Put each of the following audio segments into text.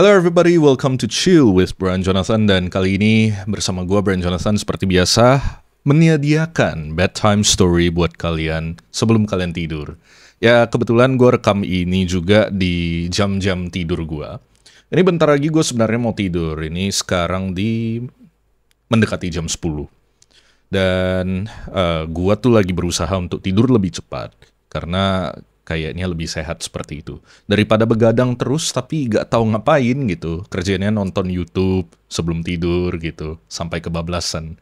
Hello everybody, welcome to Chill with Brian Jonathan. Dan kali ini bersama gue Brian Jonathan seperti biasa menyediakan bedtime story buat kalian sebelum kalian tidur. Ya kebetulan gue rekam ini juga di jam-jam tidur gue. Ini bentar lagi gue sebenarnya mau tidur. Ini sekarang mendekati jam 10. Dan gue tuh lagi berusaha untuk tidur lebih cepat. Karena kayaknya lebih sehat seperti itu. Daripada begadang terus tapi gak tahu ngapain gitu. Kerjanya nonton YouTube sebelum tidur gitu. Sampai kebablasan.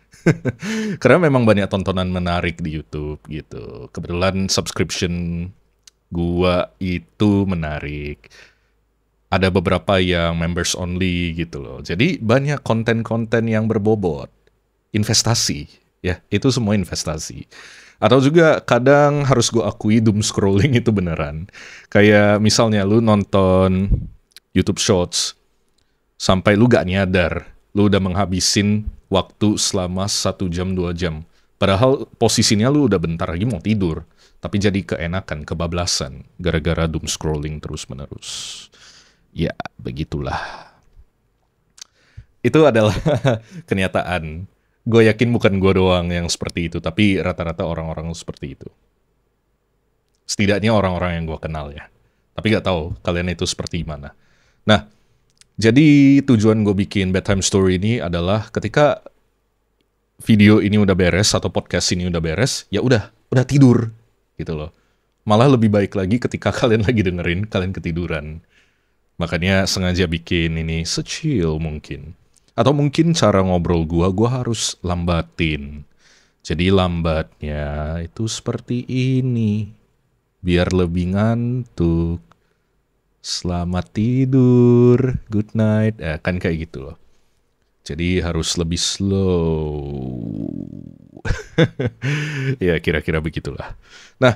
Karena memang banyak tontonan menarik di YouTube gitu. Kebetulan subscription gua itu menarik. Ada beberapa yang members only gitu loh. Jadi banyak konten-konten yang berbobot. Investasi. Ya, itu semua investasi. Atau juga kadang harus gue akui doom scrolling itu beneran. Kayak misalnya lu nonton YouTube Shorts sampai lu gak nyadar lu udah menghabisin waktu selama 1 jam 2 jam. Padahal posisinya lu udah bentar lagi mau tidur. Tapi jadi keenakan, kebablasan gara-gara doom scrolling terus-menerus. Ya, begitulah. Itu adalah kenyataan. Gue yakin bukan gue doang yang seperti itu, tapi rata-rata orang-orang seperti itu. Setidaknya orang-orang yang gue kenal ya. Tapi gak tahu kalian itu seperti mana. Nah, jadi tujuan gue bikin bedtime story ini adalah ketika video ini udah beres atau podcast ini udah beres, ya udah tidur gitu loh. Malah lebih baik lagi ketika kalian lagi dengerin, kalian ketiduran. Makanya sengaja bikin ini se-chill mungkin. Atau mungkin cara ngobrol gua harus lambatin. Jadi lambatnya itu seperti ini. Biar lebih ngantuk. Selamat tidur. Good night. Kan kayak gitu loh. Jadi harus lebih slow. Ya kira-kira begitulah. Nah,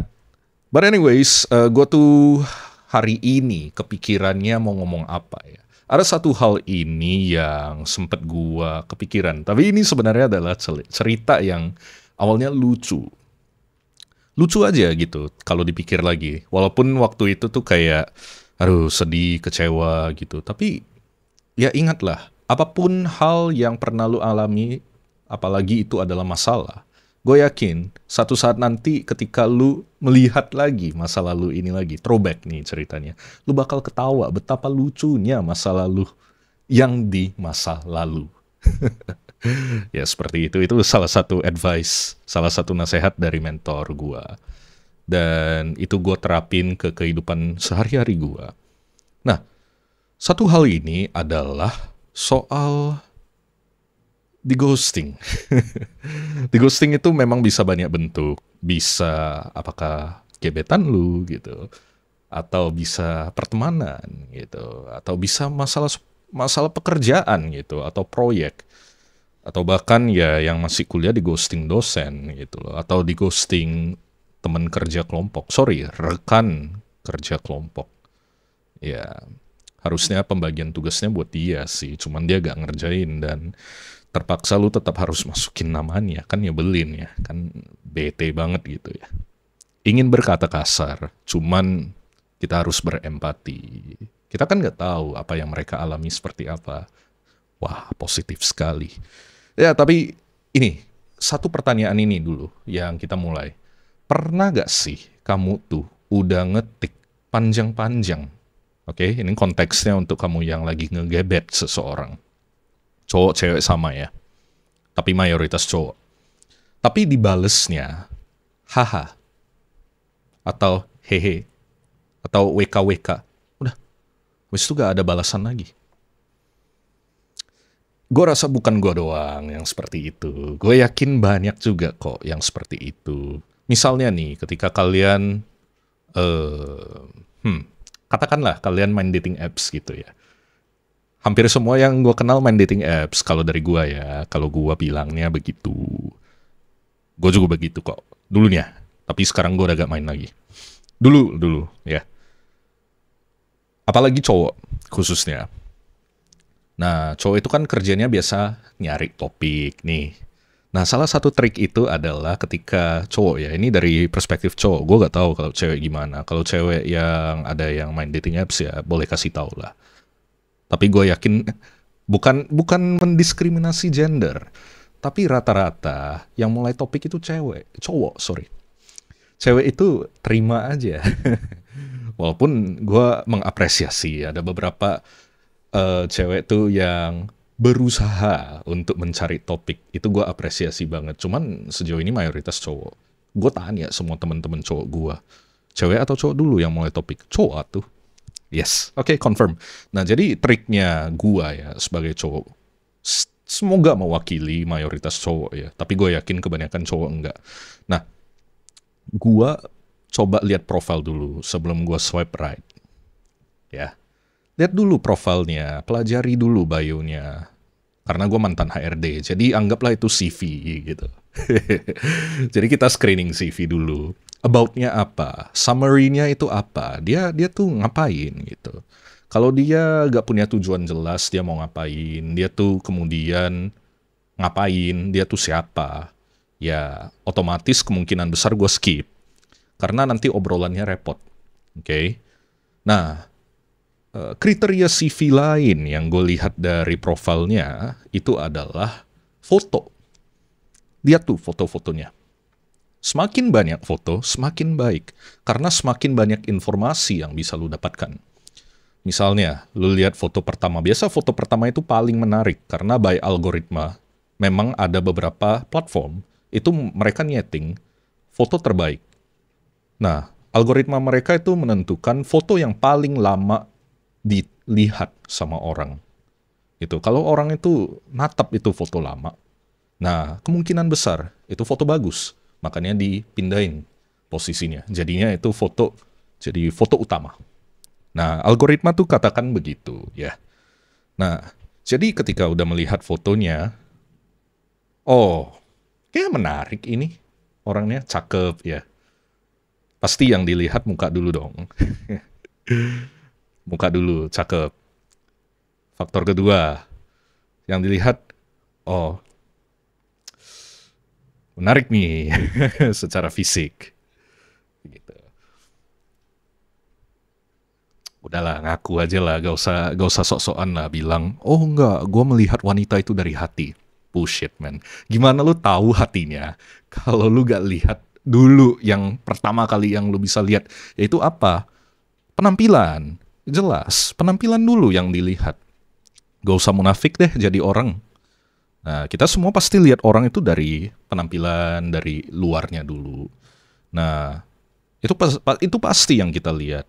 but anyways, gua tuh hari ini kepikirannya mau ngomong apa ya. Ada satu hal ini yang sempet gua kepikiran. Tapi ini sebenarnya adalah cerita yang awalnya lucu. Lucu aja gitu kalau dipikir lagi. Walaupun waktu itu tuh kayak, aduh sedih, kecewa gitu. Tapi ya ingatlah, apapun hal yang pernah lu alami, apalagi itu adalah masalah. Gue yakin satu saat nanti ketika lu melihat lagi masa lalu ini lagi, throwback nih ceritanya, lu bakal ketawa betapa lucunya masa lalu yang di masa lalu. Ya seperti itu salah satu advice, salah satu nasihat dari mentor gue. Dan itu gue terapin ke kehidupan sehari-hari gue. Nah, satu hal ini adalah soal di ghosting. Di ghosting itu memang bisa banyak bentuk. Bisa apakah gebetan lu gitu. Atau bisa pertemanan gitu. Atau bisa masalah pekerjaan gitu. Atau proyek. Atau bahkan ya yang masih kuliah di ghosting dosen gitu loh. Atau di ghosting teman kerja kelompok. Rekan kerja kelompok. Ya harusnya pembagian tugasnya buat dia sih. Cuman dia gak ngerjain dan terpaksa lu tetap harus masukin namanya, kan nyebelin ya, kan bete banget gitu ya. Ingin berkata kasar, cuman kita harus berempati. Kita kan nggak tahu apa yang mereka alami seperti apa. Wah, positif sekali. Ya, tapi ini, satu pertanyaan ini dulu yang kita mulai. Pernah gak sih kamu tuh udah ngetik panjang-panjang? Oke, ini konteksnya untuk kamu yang lagi ngegebet seseorang. Cowok cewek sama ya, tapi mayoritas cowok. Tapi dibalesnya haha atau hehe atau wkwk, udah habis itu gak ada balasan lagi. Gue rasa bukan gue doang yang seperti itu. Gue yakin banyak juga kok yang seperti itu. Misalnya nih ketika kalian katakanlah kalian main dating apps gitu ya. Hampir semua yang gue kenal main dating apps. Kalau dari gue ya, kalau gue bilangnya begitu. Gue juga begitu kok, dulunya. Tapi sekarang gue udah gak main lagi. Dulu ya. Apalagi cowok khususnya. Nah, cowok itu kan kerjanya biasa nyari topik nih. Nah, salah satu trik itu adalah ketika cowok ya, ini dari perspektif cowok. Gue gak tahu kalau cewek gimana. Kalau cewek yang ada yang main dating apps ya, boleh kasih tahu lah. Tapi gue yakin bukan mendiskriminasi gender, tapi rata-rata yang mulai topik itu cowok, sorry. Cewek itu terima aja. Walaupun gue mengapresiasi ada beberapa cewek tuh yang berusaha untuk mencari topik. Itu gue apresiasi banget. Cuman sejauh ini mayoritas cowok. Gue tanya semua teman-teman cowok gue, cewek atau cowok dulu yang mulai topik? Cowok tuh. Yes, oke, confirm. Nah, jadi triknya gue ya sebagai cowok, semoga mewakili mayoritas cowok ya. Tapi gue yakin kebanyakan cowok enggak. Nah, gue coba lihat profil dulu sebelum gue swipe right. Ya, lihat dulu profilnya, pelajari dulu bio-nya. Karena gue mantan HRD, jadi anggaplah itu CV gitu. Jadi kita screening CV dulu. About-nya apa? Summary-nya itu apa? Dia tuh ngapain gitu. Kalau dia gak punya tujuan jelas, dia mau ngapain, dia tuh kemudian ngapain, dia tuh siapa, ya otomatis kemungkinan besar gue skip. Karena nanti obrolannya repot. Oke? Nah, kriteria CV lain yang gue lihat dari profilnya itu adalah foto. Lihat tuh foto-fotonya. Semakin banyak foto, semakin baik. Karena semakin banyak informasi yang bisa lu dapatkan. Misalnya, lu lihat foto pertama. Biasa foto pertama itu paling menarik. Karena by algoritma, memang ada beberapa platform, itu mereka nyeting foto terbaik. Nah, algoritma mereka itu menentukan foto yang paling lama dilihat sama orang. Itu kalau orang itu natap itu foto lama, nah kemungkinan besar itu foto bagus, makanya dipindahin posisinya. Jadinya itu jadi foto utama. Nah, algoritma tuh katakan begitu ya. Nah, jadi ketika udah melihat fotonya, oh, kayak menarik ini, orangnya cakep ya. Pasti yang dilihat muka dulu dong. Muka dulu, cakep. Faktor kedua, yang dilihat, oh, menarik nih secara fisik. Gitu. Udahlah, ngaku aja lah, gak usah sok-sokan lah bilang, oh enggak, gue melihat wanita itu dari hati. Bullshit, man. Gimana lu tahu hatinya kalau lu gak lihat dulu yang pertama kali yang lu bisa lihat, yaitu apa? Penampilan. Jelas, penampilan dulu yang dilihat. Gak usah munafik deh jadi orang. Nah, kita semua pasti lihat orang itu dari penampilan, dari luarnya dulu. Nah, itu pasti yang kita lihat.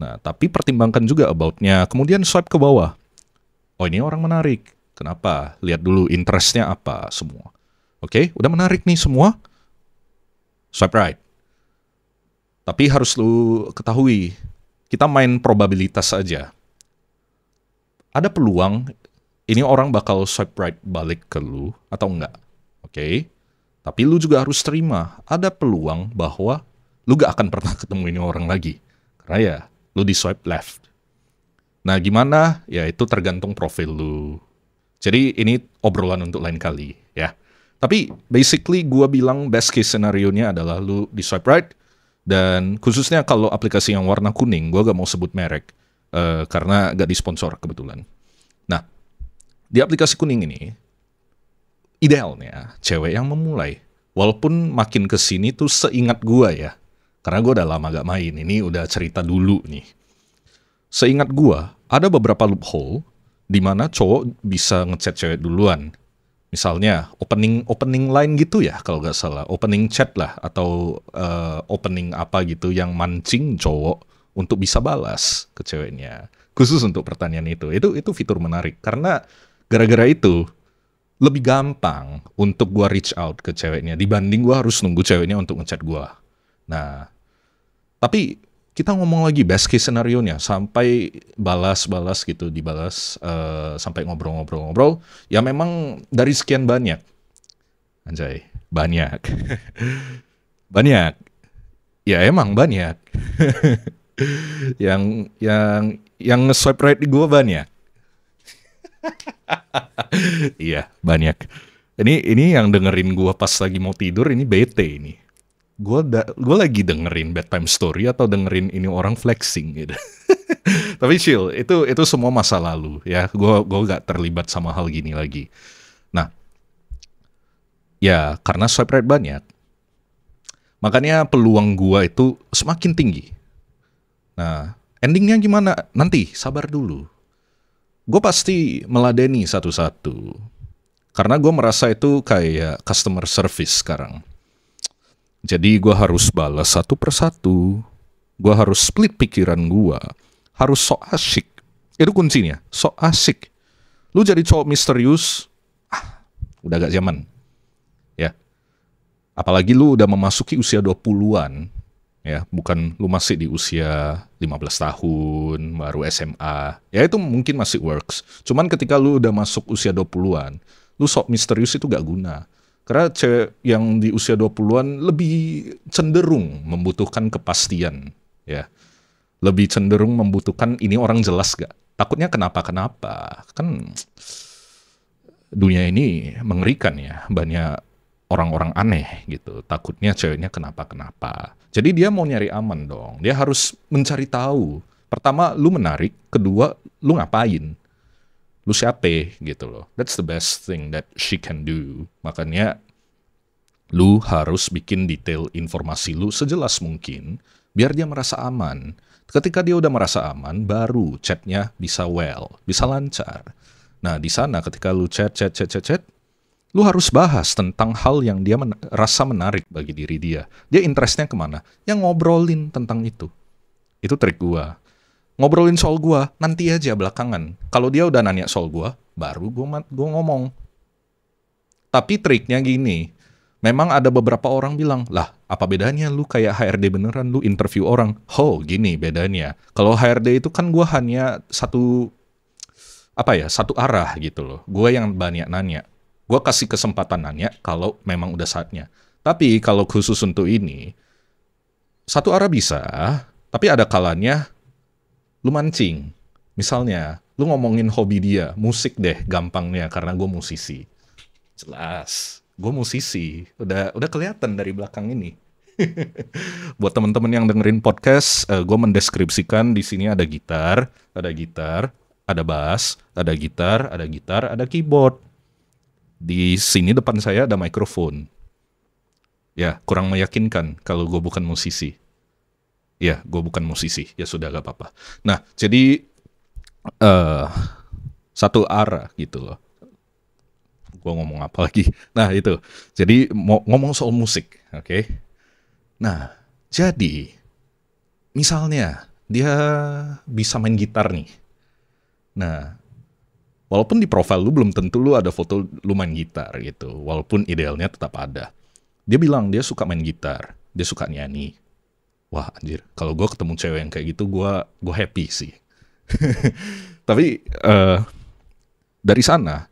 Nah, tapi pertimbangkan juga about-nya. Kemudian swipe ke bawah. Oh, ini orang menarik. Kenapa? Lihat dulu interest-nya apa semua. Oke, udah menarik nih semua. Swipe right. Tapi harus lu ketahui, kita main probabilitas aja. Ada peluang ini orang bakal swipe right balik ke lu atau enggak. Oke? Tapi lu juga harus terima, ada peluang bahwa lu gak akan pernah ketemu ini orang lagi. Karena ya, lu di swipe left. Nah, gimana? Ya, itu tergantung profil lu. Jadi, ini obrolan untuk lain kali, ya. Tapi, basically, gua bilang best case scenario-nya adalah lu di swipe right, dan khususnya kalau aplikasi yang warna kuning, gua gak mau sebut merek, karena gak disponsor kebetulan. Nah, di aplikasi kuning ini, idealnya cewek yang memulai. Walaupun makin kesini tuh seingat gua ya, karena gua udah lama gak main, ini udah cerita dulu nih. Seingat gua, ada beberapa loophole di mana cowok bisa ngechat cewek duluan. Misalnya opening line gitu ya kalau nggak salah, opening chat lah atau opening apa gitu yang mancing cowok untuk bisa balas ke ceweknya. Khusus untuk pertanyaan itu fitur menarik karena gara-gara itu lebih gampang untuk gua reach out ke ceweknya dibanding gua harus nunggu ceweknya untuk ngechat gua. Nah, tapi kita ngomong lagi best case scenario-nya sampai balas gitu, dibalas sampai ngobrol-ngobrol. Ya memang dari sekian banyak. Anjay, banyak. Banyak. Ya emang banyak. yang nge-swipe right di gua banyak. Iya, banyak. Ini yang dengerin gua pas lagi mau tidur ini bete ini. Gue lagi dengerin bedtime story atau dengerin ini orang flexing gitu. Tapi chill, itu semua masa lalu ya. Gue gak terlibat sama hal gini lagi. Nah, ya karena swipe right banyak, makanya peluang gua itu semakin tinggi. Nah, endingnya gimana? Nanti sabar dulu. Gue pasti meladeni satu-satu. Karena gue merasa itu kayak customer service sekarang. Jadi gue harus balas satu persatu. Gue harus split pikiran gue. Harus sok asik. Itu kuncinya, sok asik. Lu jadi cowok misterius, udah gak zaman. Ya. Apalagi lu udah memasuki usia 20-an. Ya, bukan lu masih di usia 15 tahun, baru SMA. Ya itu mungkin masih works. Cuman ketika lu udah masuk usia 20-an, lu sok misterius itu gak guna. Karena cewek yang di usia 20-an lebih cenderung membutuhkan kepastian. Ya, lebih cenderung membutuhkan ini orang jelas gak? Takutnya kenapa-kenapa. Kan dunia ini mengerikan ya, banyak orang-orang aneh gitu. Takutnya ceweknya kenapa-kenapa. Jadi dia mau nyari aman dong. Dia harus mencari tahu. Pertama, lu menarik. Kedua, lu ngapain? Lu siapa gitu loh. That's the best thing that she can do. Makanya lu harus bikin detail informasi lu sejelas mungkin biar dia merasa aman. Ketika dia udah merasa aman, baru chatnya bisa well, bisa lancar. Nah, di sana ketika lu chat, lu harus bahas tentang hal yang dia rasa menarik bagi diri dia. Dia interestnya kemana? Yang ngobrolin tentang itu. Itu trik gua. Ngobrolin soal gua, nanti aja belakangan. Kalau dia udah nanya soal gua, baru gua ngomong. Tapi triknya gini, memang ada beberapa orang bilang, lah apa bedanya lu kayak HRD beneran, lu interview orang. Oh gini bedanya. Kalau HRD itu kan gua hanya satu arah gitu loh. Gua yang banyak nanya. Gue kasih kesempatan nanya kalau memang udah saatnya. Tapi kalau khusus untuk ini, satu arah bisa, tapi ada kalanya lu mancing. Misalnya, lu ngomongin hobi dia, musik deh gampangnya karena gue musisi. Jelas, gue musisi. Udah kelihatan dari belakang ini. Buat teman-teman yang dengerin podcast, gue mendeskripsikan di sini ada gitar, ada bass, ada gitar, ada keyboard. Di sini depan saya ada mikrofon. Ya, kurang meyakinkan kalau gue bukan musisi. Ya, gue bukan musisi. Ya sudah, gak apa-apa. Nah, jadi satu arah gitu loh. Gue ngomong apa lagi? Nah, itu. Jadi mau ngomong soal musik, oke? Nah, jadi misalnya dia bisa main gitar nih. Nah, walaupun di profil lu belum tentu lu ada foto lu main gitar gitu. Walaupun idealnya tetap ada. Dia bilang dia suka main gitar. Dia suka nyanyi. Wah anjir. Kalau gue ketemu cewek yang kayak gitu gue happy sih. Tapi dari sana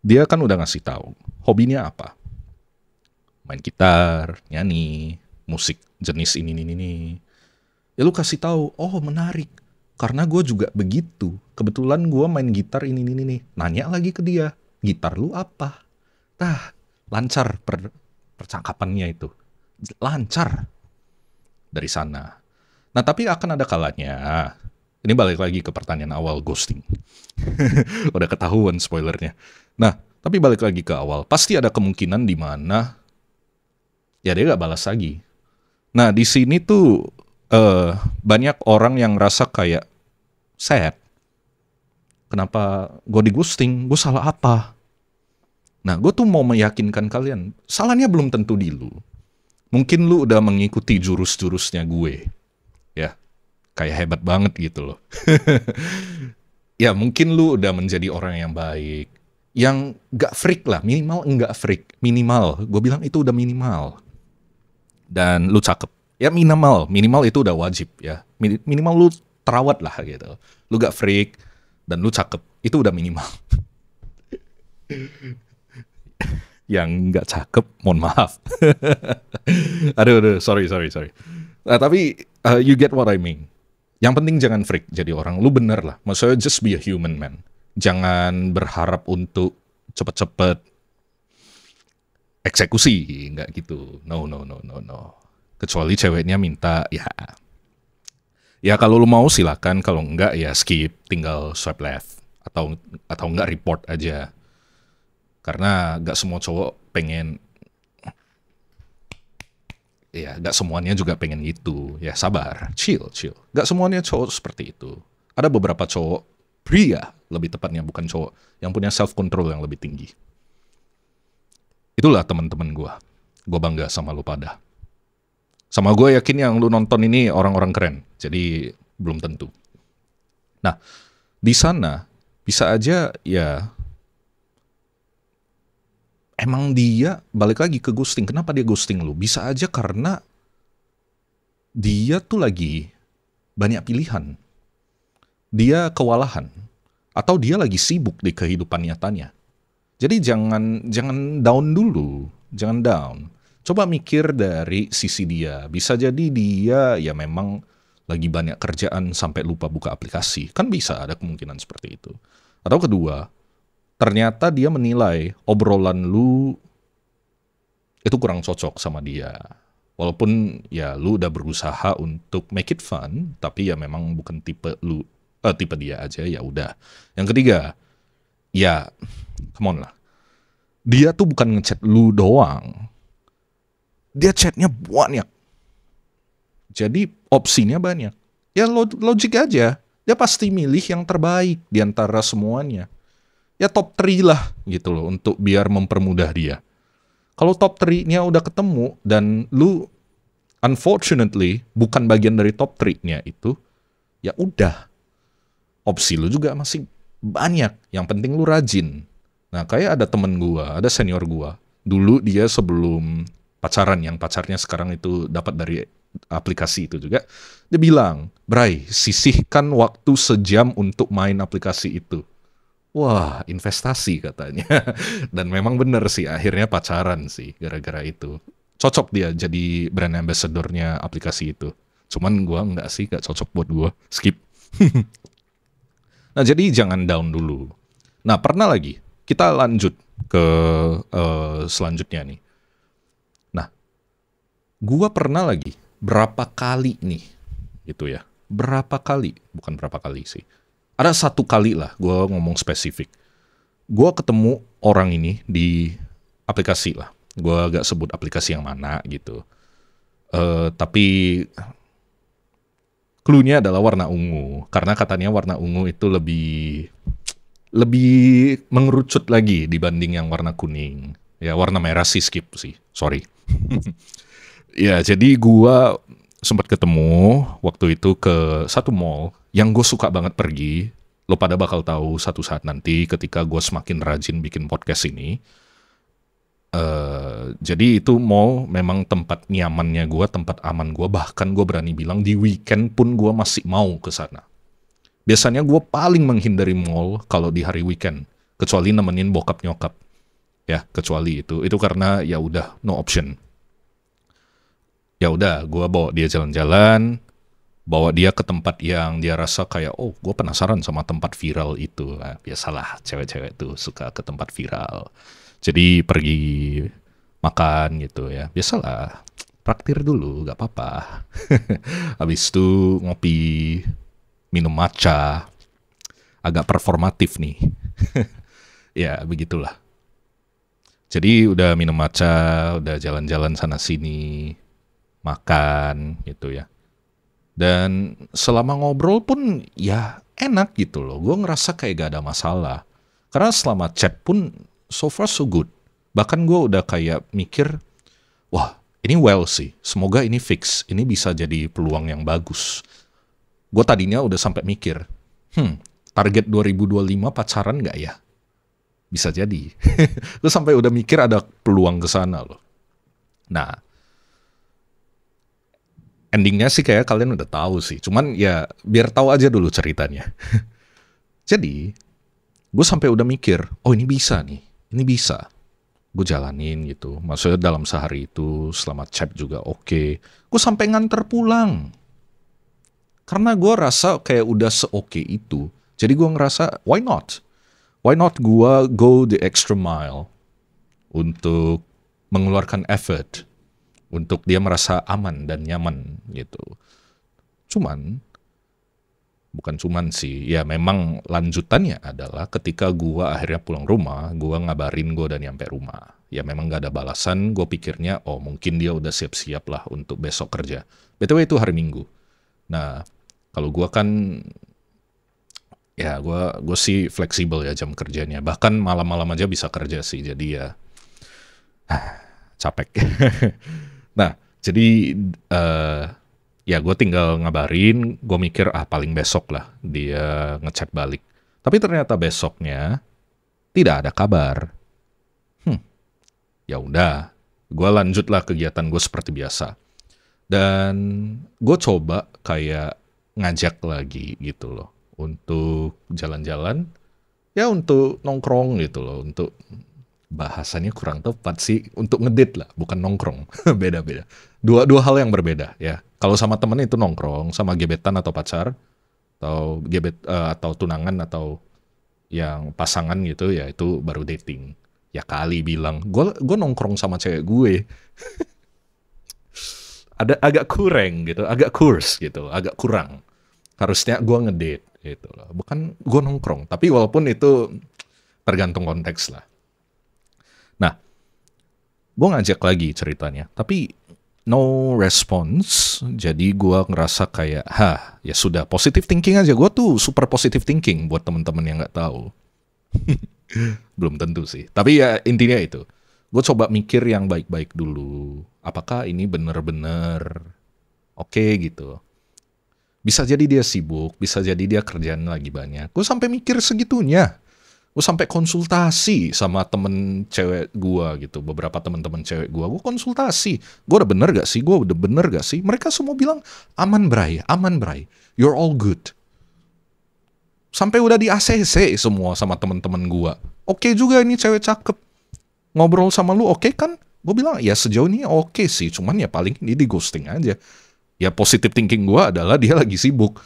dia kan udah ngasih tahu hobinya apa. Main gitar, nyanyi, musik jenis ini. Ya lu kasih tahu, oh menarik. Karena gue juga begitu. Kebetulan gue main gitar ini. Nanya lagi ke dia, gitar lu apa? Nah, lancar percakapannya itu. Lancar. Dari sana. Nah, tapi akan ada kalanya. Ini balik lagi ke pertanyaan awal, ghosting. Udah ketahuan spoilernya. Nah, tapi balik lagi ke awal. Pasti ada kemungkinan di mana ya dia gak balas lagi. Nah, di sini tuh banyak orang yang rasa kayak sad. Kenapa gue di ghosting? Gue salah apa? Nah, gue tuh mau meyakinkan kalian, salahnya belum tentu di lu. Mungkin lu udah mengikuti jurus-jurusnya gue. Ya, kayak hebat banget gitu loh. Ya, mungkin lu udah menjadi orang yang baik. Yang gak freak lah, minimal enggak freak. Minimal, gue bilang itu udah minimal. Dan lu cakep. Ya minimal itu udah wajib ya. Minimal lu terawat lah gitu. Lu gak freak dan lu cakep, itu udah minimal. Yang gak cakep, mohon maaf. Aduh, sorry. Nah, tapi you get what I mean. Yang penting jangan freak jadi orang. Lu bener lah. Maksudnya just be a human man. Jangan berharap untuk cepet-cepet eksekusi, nggak gitu. No. Kecuali ceweknya minta, ya Ya kalau lu mau silakan, kalau enggak ya skip, tinggal swipe left atau enggak report aja. Karena enggak semua cowok pengen, ya enggak semuanya juga pengen gitu. Ya sabar, chill. Enggak semuanya cowok seperti itu. Ada beberapa cowok, pria lebih tepatnya, bukan cowok, yang punya self control yang lebih tinggi. Itulah teman-teman gua. Gua bangga sama lu pada. Sama gue yakin yang lu nonton ini orang-orang keren. Jadi belum tentu. Nah, di sana bisa aja ya emang dia balik lagi ke ghosting. Kenapa dia ghosting lu? Bisa aja karena dia tuh lagi banyak pilihan. Dia kewalahan. Atau dia lagi sibuk di kehidupan nyatanya. Jadi jangan down dulu. Jangan down. Coba mikir dari sisi dia. Bisa jadi dia ya memang lagi banyak kerjaan sampai lupa buka aplikasi. Kan bisa ada kemungkinan seperti itu. Atau kedua, ternyata dia menilai obrolan lu itu kurang cocok sama dia. Walaupun ya lu udah berusaha untuk make it fun, tapi ya memang bukan tipe lu, tipe dia aja, ya udah. Yang ketiga, ya come on lah. Dia tuh bukan ngechat lu doang. Dia chatnya banyak. Jadi opsinya banyak. Ya logik aja. Dia pasti milih yang terbaik di antara semuanya. Ya top 3 lah gitu loh untuk biar mempermudah dia. Kalau top 3-nya udah ketemu dan lu unfortunately bukan bagian dari top 3-nya itu, ya udah. Opsi lu juga masih banyak. Yang penting lu rajin. Nah, kayak ada temen gua, ada senior gua. Dulu dia sebelum pacaran, yang pacarnya sekarang itu dapat dari aplikasi itu juga, dia bilang, "Bray, sisihkan waktu sejam untuk main aplikasi itu." Wah, investasi katanya. Dan memang bener sih, akhirnya pacaran sih gara-gara itu. Cocok dia jadi brand ambassador-nya aplikasi itu. Cuman gua enggak sih, enggak cocok buat gua. Skip. Nah, jadi jangan down dulu. Nah, pernah lagi, kita lanjut ke selanjutnya nih. Nah, gua pernah lagi, berapa kali nih, gitu ya. Berapa kali, bukan berapa kali sih. Ada satu kali lah, gue ngomong spesifik. Gue ketemu orang ini di aplikasi lah. Gue gak sebut aplikasi yang mana gitu. Tapi clue-nya adalah warna ungu. Karena katanya warna ungu itu lebih mengerucut lagi dibanding yang warna kuning. Ya warna merah sih skip sih, sorry. Ya jadi gue sempat ketemu waktu itu ke satu mall yang gue suka banget pergi. Lo pada bakal tahu satu saat nanti ketika gue semakin rajin bikin podcast ini. Jadi itu mall memang tempat nyamannya gue, tempat aman gue. Bahkan gue berani bilang di weekend pun gue masih mau ke sana. Biasanya gue paling menghindari mall kalau di hari weekend, kecuali nemenin bokap nyokap. Ya, kecuali itu. Itu karena ya udah no option. Ya udah, gue bawa dia jalan-jalan, bawa dia ke tempat yang dia rasa kayak, oh, gue penasaran sama tempat viral itu. Nah, biasalah, cewek-cewek tuh suka ke tempat viral. Jadi pergi makan gitu ya, biasalah, traktir dulu, gak apa-apa. Habis itu ngopi, minum matcha, agak performatif nih. Ya, begitulah. Jadi udah minum matcha, udah jalan-jalan sana-sini, makan gitu ya. Dan selama ngobrol pun ya enak gitu loh. Gue ngerasa kayak gak ada masalah. Karena selama chat pun so far so good. Bahkan gue udah kayak mikir, wah ini well sih. Semoga ini fix. Ini bisa jadi peluang yang bagus. Gue tadinya udah sampai mikir, target 2025 pacaran gak ya? Bisa jadi. Gue sampai udah mikir ada peluang ke sana loh. Nah, endingnya sih kayak kalian udah tahu sih. Cuman ya biar tahu aja dulu ceritanya. Jadi, gue sampai udah mikir, oh ini bisa nih. Ini bisa. Gue jalanin gitu. Maksudnya dalam sehari itu selama chat juga oke. Gue sampai nganter pulang. Karena gue rasa kayak udah se-oke itu. Jadi gue ngerasa, why not? Why not gue go the extra mile untuk mengeluarkan effort untuk dia merasa aman dan nyaman gitu. Cuman bukan cuman sih, ya memang lanjutannya adalah ketika gua akhirnya pulang rumah, gua ngabarin gua udah nyampe rumah. Ya memang gak ada balasan, gue pikirnya, oh mungkin dia udah siap-siap lah untuk besok kerja. BTW itu hari Minggu. Nah, kalau gua kan, ya gua sih fleksibel ya jam kerjanya. Bahkan malam-malam aja bisa kerja sih, jadi ya capek. Nah, jadi ya gue tinggal ngabarin, gue mikir paling besok lah dia ngechat balik. Tapi ternyata besoknya tidak ada kabar. Ya udah, gue lanjutlah kegiatan gue seperti biasa. Dan gue coba kayak ngajak lagi gitu loh untuk jalan-jalan, ya untuk nongkrong gitu loh, untuk bahasanya kurang tepat sih, untuk ngedate lah, bukan nongkrong. Beda-beda. Dua hal yang berbeda ya. Kalau sama temen itu nongkrong, sama gebetan atau pacar, atau atau tunangan atau yang pasangan gitu ya, itu baru dating. Ya kali bilang, gue nongkrong sama cewek gue. Ada agak kurang gitu, agak kurs gitu, agak kurang. Harusnya gue ngedate gitu loh. Bukan gue nongkrong, tapi walaupun itu tergantung konteks lah. Nah, gue ngajak lagi ceritanya, tapi no response. Jadi gue ngerasa kayak, ya sudah, positive thinking aja. Gue tuh super positive thinking buat temen-temen yang nggak tahu. Belum tentu sih. Tapi ya intinya itu. Gue coba mikir yang baik-baik dulu. Apakah ini bener-bener oke gitu. Bisa jadi dia sibuk, bisa jadi dia kerjaan lagi banyak. Gue sampai mikir segitunya. Gue sampai konsultasi sama temen cewek gue gitu. Beberapa temen-temen cewek gue konsultasi. Gue udah bener gak sih? Gue udah bener gak sih? Mereka semua bilang, aman bray, aman bray. You're all good. Sampai udah di ACC semua sama temen-temen gue. Oke juga ini cewek cakep. Ngobrol sama lu oke kan? Gue bilang, ya sejauh ini oke sih. Cuman ya paling ini di ghosting aja. Ya positive thinking gue adalah dia lagi sibuk.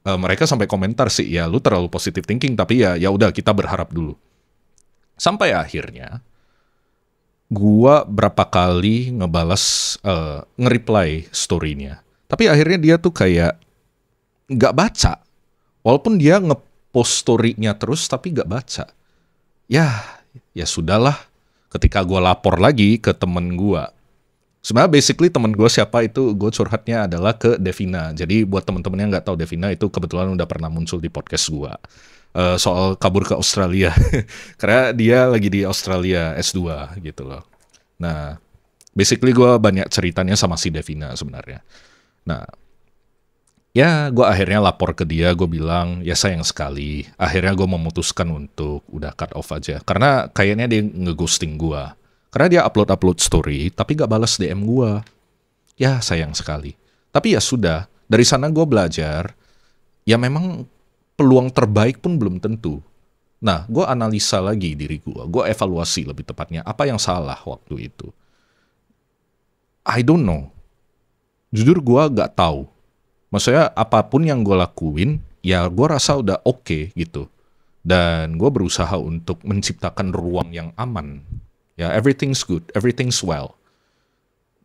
Mereka sampai komentar sih, ya lu terlalu positive thinking, tapi ya udah kita berharap dulu. Sampai akhirnya, gua berapa kali ngebalas, nge-reply story-nya. Tapi akhirnya dia tuh kayak nggak baca. Walaupun dia nge-post story-nya terus, tapi nggak baca. Ya sudahlah. Ketika gua lapor lagi ke temen gua, sebenarnya basically temen gue siapa itu, gue curhatnya adalah ke Devina. Jadi buat temen-temen yang nggak tahu, Devina itu kebetulan udah pernah muncul di podcast gue. Soal kabur ke Australia. Karena dia lagi di Australia S2 gitu loh. Nah, basically gue banyak ceritanya sama si Devina sebenarnya. Nah, ya gue akhirnya lapor ke dia, gue bilang, ya sayang sekali. Akhirnya gue memutuskan untuk udah cut off aja. Karena kayaknya dia nge-ghosting gue. Karena dia upload story, tapi gak balas DM gue. Ya sayang sekali. Tapi ya sudah, dari sana gue belajar, ya memang peluang terbaik pun belum tentu. Nah, gue analisa lagi diri gue evaluasi lebih tepatnya, apa yang salah waktu itu. I don't know. Jujur gue gak tahu. Maksudnya apapun yang gue lakuin, ya gue rasa udah oke gitu. Dan gue berusaha untuk menciptakan ruang yang aman. Ya, everything's good, everything's well.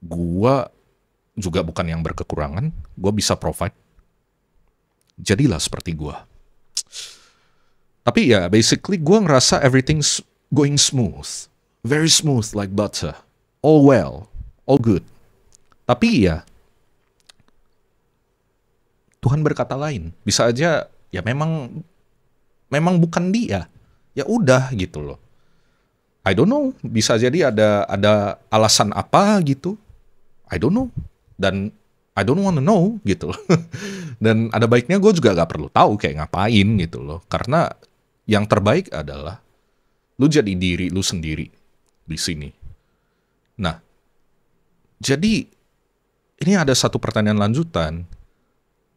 Gua juga bukan yang berkekurangan, gua bisa provide. Jadilah seperti gua. Tapi ya, basically gua ngerasa everything's going smooth. Very smooth like butter. All well, all good. Tapi ya, Tuhan berkata lain. Bisa aja, ya memang bukan dia. Ya udah gitu loh. I don't know, bisa jadi ada alasan apa gitu. I don't know. Dan I don't wanna know gitu loh. Dan ada baiknya gue juga gak perlu tahu kayak ngapain gitu loh. Karena yang terbaik adalah lu jadi diri lu sendiri di sini. Nah, jadi ini ada satu pertanyaan lanjutan.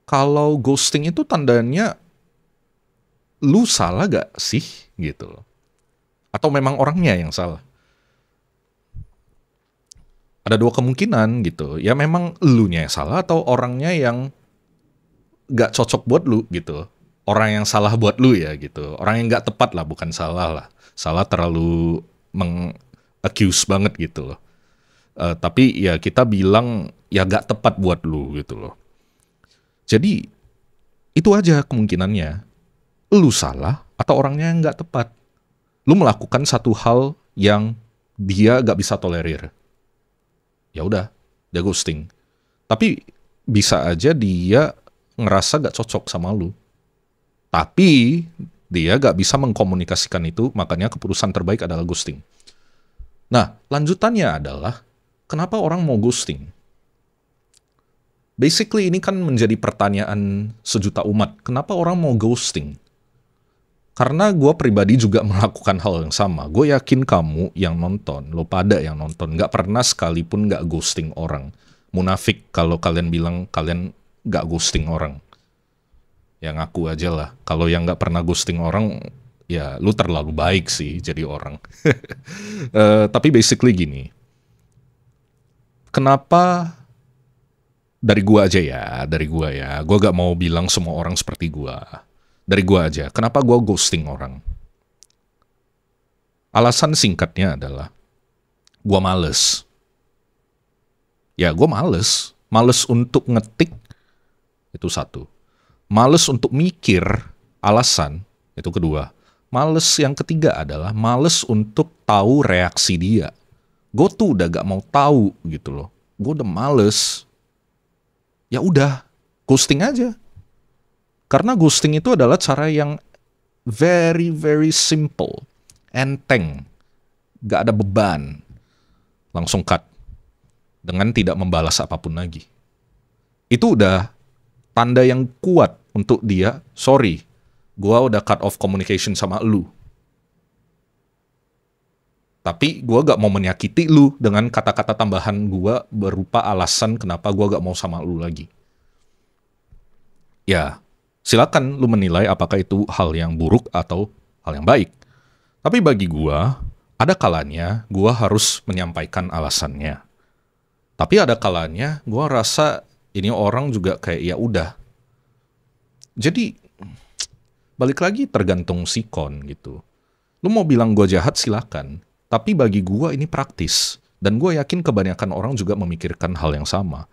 Kalau ghosting itu tandanya lu salah gak sih gitu loh. Atau memang orangnya yang salah? Ada dua kemungkinan gitu. Ya memang elunya yang salah atau orangnya yang gak cocok buat lu gitu. Orang yang salah buat lu ya gitu. Orang yang gak tepat lah, bukan salah lah. Salah terlalu meng-accuse banget gitu loh. Tapi ya kita bilang ya gak tepat buat lu gitu loh. Jadi Itu aja kemungkinannya. Lu salah atau orangnya yang nggak tepat. Lu melakukan satu hal yang dia nggak bisa tolerir. Ya udah, dia ghosting. Tapi bisa aja dia ngerasa nggak cocok sama lu. Tapi dia nggak bisa mengkomunikasikan itu, makanya keputusan terbaik adalah ghosting. Nah, lanjutannya adalah kenapa orang mau ghosting? Basically ini kan menjadi pertanyaan sejuta umat. Kenapa orang mau ghosting? Karena gue pribadi juga melakukan hal yang sama. Gue yakin kamu yang nonton, lo pada yang nonton, nggak pernah sekalipun nggak ghosting orang. Munafik kalau kalian bilang kalian nggak ghosting orang. Ya ngaku aja lah. Kalau yang nggak pernah ghosting orang, ya lu terlalu baik sih jadi orang. Tapi basically gini. Kenapa dari gua aja ya, dari gua ya. Gua gak mau bilang semua orang seperti gua. Dari gua aja. Kenapa gua ghosting orang? Alasan singkatnya adalah gua males. Ya, gua males. Males untuk ngetik, itu satu. Males untuk mikir alasan, itu kedua. Males yang ketiga adalah males untuk tahu reaksi dia. Gue tuh udah gak mau tahu gitu loh. Gue udah males. Ya udah, ghosting aja. Karena ghosting itu adalah cara yang very very simple, enteng, gak ada beban, langsung cut dengan tidak membalas apapun lagi. Itu udah tanda yang kuat untuk dia, sorry, gua udah cut off communication sama lu. Tapi gua gak mau menyakiti lu dengan kata-kata tambahan gua berupa alasan kenapa gua gak mau sama lu lagi. Ya, silakan lu menilai apakah itu hal yang buruk atau hal yang baik. Tapi bagi gua, ada kalanya gua harus menyampaikan alasannya. Tapi ada kalanya gua rasa ini orang juga kayak ya udah. Jadi balik lagi tergantung sikon gitu. Lu mau bilang gua jahat silakan. Tapi bagi gua ini praktis. Dan gua yakin kebanyakan orang juga memikirkan hal yang sama.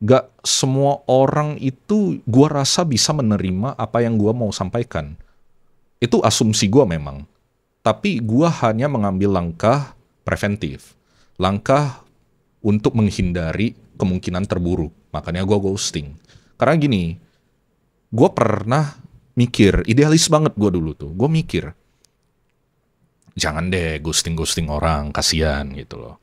Gak semua orang itu gua rasa bisa menerima apa yang gua mau sampaikan. Itu asumsi gua memang. Tapi gua hanya mengambil langkah preventif. Langkah untuk menghindari kemungkinan terburuk. Makanya gua ghosting. Karena gini, gua pernah mikir, idealis banget gua dulu tuh. Gua mikir, jangan deh ghosting-ghosting orang, kasihan gitu loh.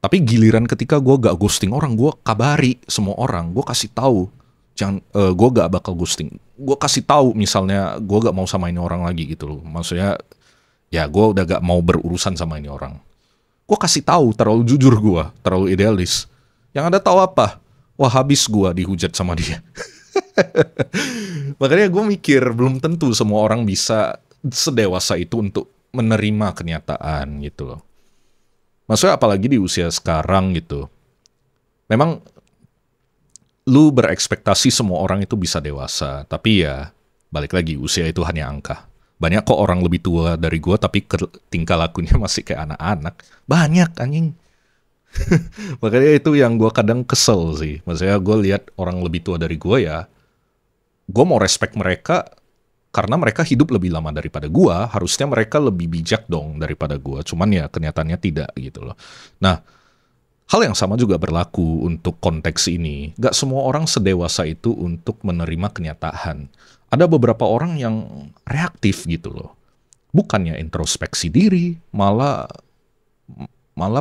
Tapi giliran ketika gue gak ghosting orang, gue kabari semua orang, gue kasih tahu, jangan, gue gak bakal ghosting. Gue kasih tahu misalnya gue gak mau sama ini orang lagi gitu loh. Maksudnya, ya gue udah gak mau berurusan sama ini orang. Gue kasih tahu, terlalu jujur gue, terlalu idealis. Yang ada tahu apa? Wah habis gue dihujat sama dia. Makanya gue mikir belum tentu semua orang bisa sedewasa itu untuk menerima kenyataan gitu loh. Maksudnya apalagi di usia sekarang gitu. Memang lu berekspektasi semua orang itu bisa dewasa, tapi ya balik lagi usia itu hanya angka. Banyak kok orang lebih tua dari gue tapi tingkah lakunya masih kayak anak-anak. Banyak anjing. Makanya itu yang gue kadang kesel sih. Maksudnya gue lihat orang lebih tua dari gue ya, gue mau respect mereka karena mereka hidup lebih lama daripada gue, harusnya mereka lebih bijak dong daripada gue. Cuman ya kenyataannya tidak gitu loh. Nah, hal yang sama juga berlaku untuk konteks ini. Gak semua orang sedewasa itu untuk menerima kenyataan. Ada beberapa orang yang reaktif gitu loh. Bukannya introspeksi diri, malah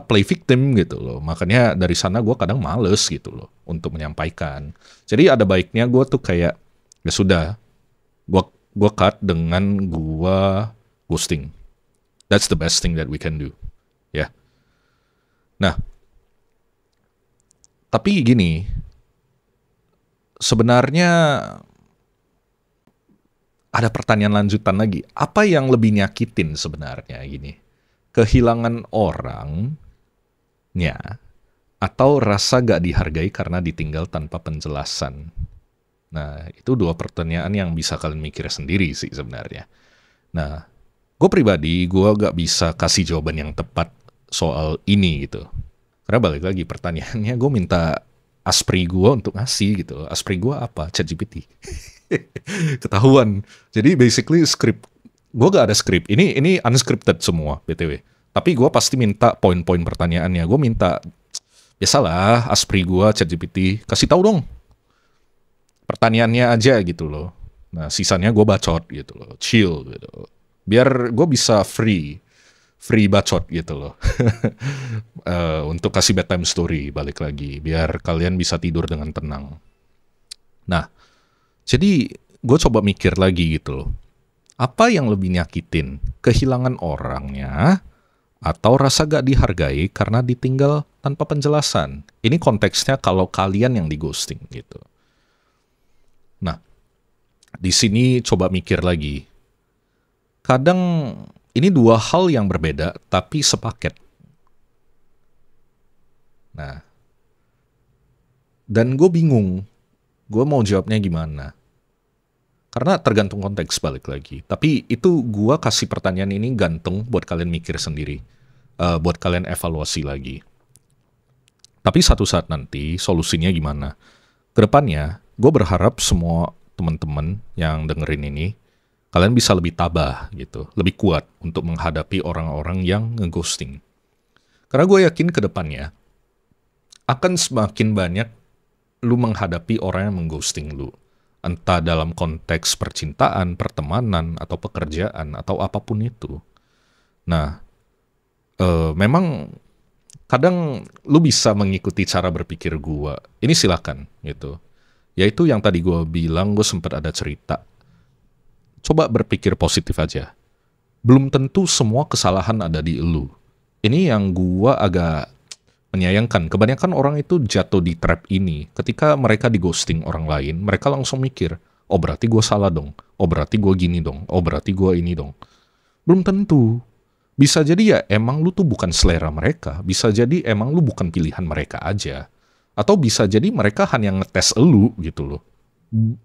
play victim gitu loh. Makanya dari sana gue kadang males gitu loh untuk menyampaikan. Jadi ada baiknya gue tuh kayak, ya sudah, gue cut dengan gue ghosting. That's the best thing that we can do. Ya. Nah, tapi gini, sebenarnya ada pertanyaan lanjutan lagi. Apa yang lebih nyakitin sebenarnya gini? Kehilangan orangnya atau rasa gak dihargai karena ditinggal tanpa penjelasan? Nah, itu dua pertanyaan yang bisa kalian mikir sendiri sih sebenarnya. Nah, gue pribadi, gue gak bisa kasih jawaban yang tepat soal ini gitu. Karena balik lagi pertanyaannya, gue minta Aspri gue untuk ngasih gitu loh. Aspri gue apa? ChatGPT. Ketahuan. Jadi basically script. Gue gak ada script. Ini unscripted semua, BTW. Tapi gue pasti minta poin-poin pertanyaannya. Gue minta, biasalah, Aspri gue, ChatGPT, kasih tahu dong pertanyaannya aja gitu loh. Nah, sisanya gue bacot gitu loh. Chill gitu. Biar gue bisa free bacot gitu loh. Untuk kasih bedtime story balik lagi biar kalian bisa tidur dengan tenang. Nah, jadi gue coba mikir lagi gitu loh. Apa yang lebih nyakitin? Kehilangan orangnya atau rasa gak dihargai karena ditinggal tanpa penjelasan? Ini konteksnya kalau kalian yang di ghosting gitu. Nah, di sini coba mikir lagi. Kadang ini dua hal yang berbeda tapi sepaket. Nah, dan gue bingung, gue mau jawabnya gimana. Karena tergantung konteks balik lagi. Tapi itu gue kasih pertanyaan ini gantung buat kalian mikir sendiri. Buat kalian evaluasi lagi. Tapi satu saat nanti solusinya gimana. Kedepannya, gue berharap semua teman-teman yang dengerin ini, kalian bisa lebih tabah gitu, lebih kuat untuk menghadapi orang-orang yang ngeghosting. Karena gue yakin ke depannya akan semakin banyak lu menghadapi orang yang mengghosting lu. Entah dalam konteks percintaan, pertemanan, atau pekerjaan, atau apapun itu. Nah, memang kadang lu bisa mengikuti cara berpikir gue. Ini silakan gitu. Yaitu yang tadi gue bilang, gue sempat ada cerita. Coba berpikir positif aja. Belum tentu semua kesalahan ada di elu. Ini yang gua agak menyayangkan. Kebanyakan orang itu jatuh di trap ini. Ketika mereka di ghosting orang lain, mereka langsung mikir, oh berarti gua salah dong. Oh berarti gua gini dong. Oh berarti gua ini dong. Belum tentu. Bisa jadi ya emang lu tuh bukan selera mereka. Bisa jadi emang lu bukan pilihan mereka aja. Atau bisa jadi mereka hanya ngetes elu gitu loh.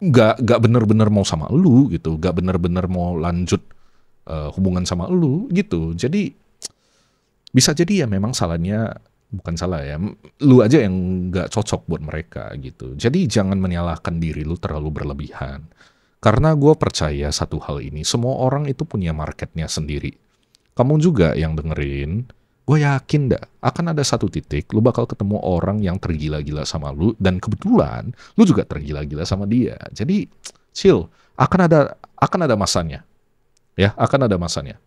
Gak bener-bener mau sama elu gitu, gak bener-bener mau lanjut hubungan sama elu gitu. Jadi bisa jadi ya memang salahnya bukan salah ya, lu aja yang gak cocok buat mereka gitu. Jadi jangan menyalahkan diri lu terlalu berlebihan. Karena gue percaya satu hal ini, semua orang itu punya marketnya sendiri. Kamu juga yang dengerin, gue yakin dah akan ada satu titik lu bakal ketemu orang yang tergila-gila sama lu, dan kebetulan lu juga tergila-gila sama dia. Jadi chill, akan ada masanya. Ya, akan ada masanya.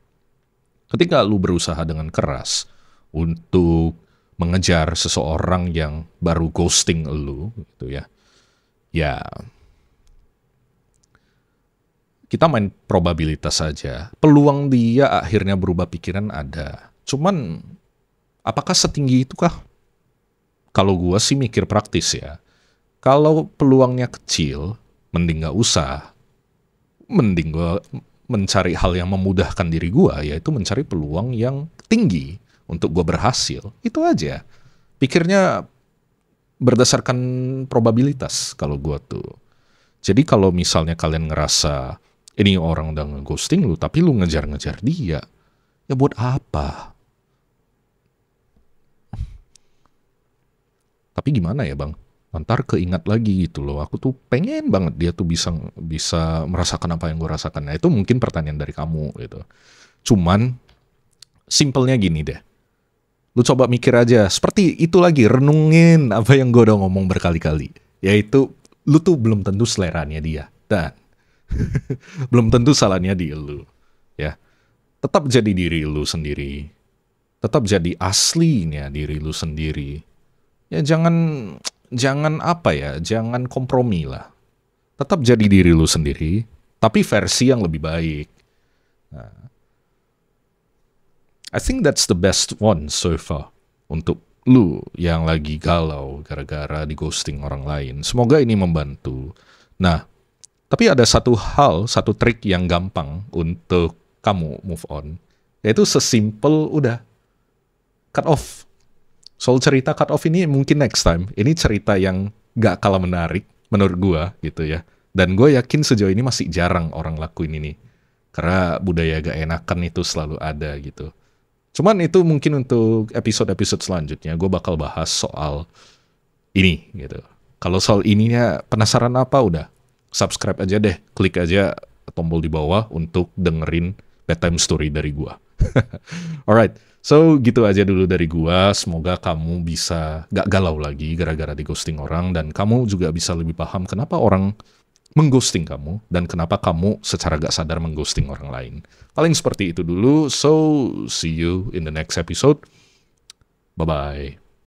Ketika lu berusaha dengan keras untuk mengejar seseorang yang baru ghosting lu gitu ya. Ya, kita main probabilitas saja. Peluang dia akhirnya berubah pikiran ada. Cuman apakah setinggi itu kah? Kalau gua sih mikir praktis ya. Kalau peluangnya kecil, mending gak usah. Mending gua mencari hal yang memudahkan diri gua, yaitu mencari peluang yang tinggi untuk gua berhasil. Itu aja. Pikirnya berdasarkan probabilitas kalau gua tuh. Jadi kalau misalnya kalian ngerasa ini orang udah nge-ghosting lu, tapi lu ngejar-ngejar dia, ya buat apa? Tapi gimana ya bang? Ntar keingat lagi gitu loh. Aku tuh pengen banget dia tuh bisa merasakan apa yang gue rasakan. Nah itu mungkin pertanyaan dari kamu gitu. Cuman simpelnya gini deh. Lu coba mikir aja. Seperti itu lagi, renungin apa yang gue udah ngomong berkali-kali. Yaitu lu tuh belum tentu seleranya dia. Dan belum tentu salahnya di lu. Ya. Tetap jadi diri lu sendiri. Tetap jadi aslinya diri lu sendiri. Ya jangan apa ya, jangan kompromi lah. Tetap jadi diri lu sendiri, tapi versi yang lebih baik. Nah, I think that's the best one so far untuk lu yang lagi galau gara-gara di ghosting orang lain. Semoga ini membantu. Nah, tapi ada satu hal, satu trik yang gampang untuk kamu move on, yaitu sesimpel udah cut off. Soal cerita cut off ini mungkin next time. Ini cerita yang gak kalah menarik menurut gua gitu ya. Dan gue yakin sejauh ini masih jarang orang lakuin ini. Karena budaya gak enakan itu selalu ada gitu. Cuman itu mungkin untuk episode-episode selanjutnya gue bakal bahas soal ini gitu. Kalau soal ininya penasaran apa, udah subscribe aja deh, klik aja tombol di bawah untuk dengerin bedtime story dari gua. Alright, so gitu aja dulu dari gua. Semoga kamu bisa gak galau lagi gara-gara di ghosting orang, dan kamu juga bisa lebih paham kenapa orang mengghosting kamu dan kenapa kamu secara gak sadar mengghosting orang lain. Paling seperti itu dulu. So, see you in the next episode. Bye-bye.